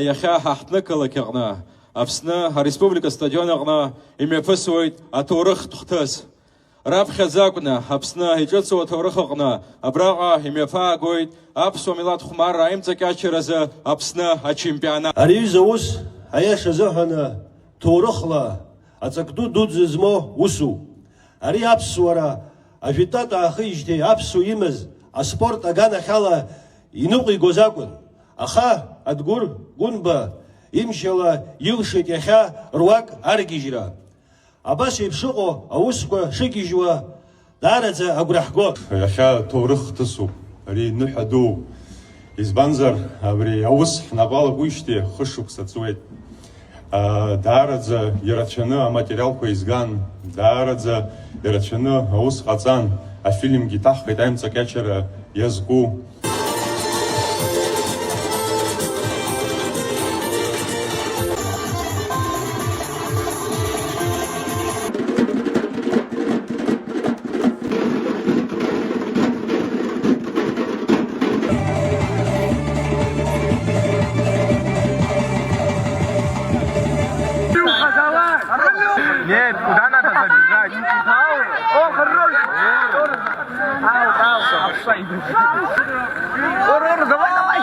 иахьа ҳаҳҭнықалақь Аԥсны Ареспублика стадион аҟны имҩаԥысуеит аҭоурых тәхҭыс. Раԥхьаӡа акәны Аԥсны иҿыцу аҭоурых аҟны абраҟа имҩаԥаагоит аԥсуа милаҭ хәмарра аимҵакьачаразы Аԥсны ачемпионат. Ари аҩыза ус аиаша азыҳәаны ҭоурыхла аҵакду дуӡӡа змоу усуп. Ари аԥсуара ажәитәатә аахижьҭеи аԥсуа имаз аспорт аганахьала иныҟәигоз акәын. Аха Адгәыр Гәынба имшьала илшеит иахьа руак аргьежьра. Абас еиԥш ыҟоу аусқәа шыгьежьуа даараӡа агәра ҳгоит. Иахьа ҭоурых хҭысуп, ари ныҳәа дууп. Избанзар абри аус ҳнапалакуижьҭеи хышықәса ҵуеит. Даараӡа ирацәаны аматериалқәа изган, даараӡа ирацәаны аус ҟаҵан, афильмгьы иҭаҳхит аимҵакьачара иазку. Нет, куда надо забежать? О, хорош! Ор, давай, давай!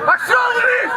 Пошел, Рис!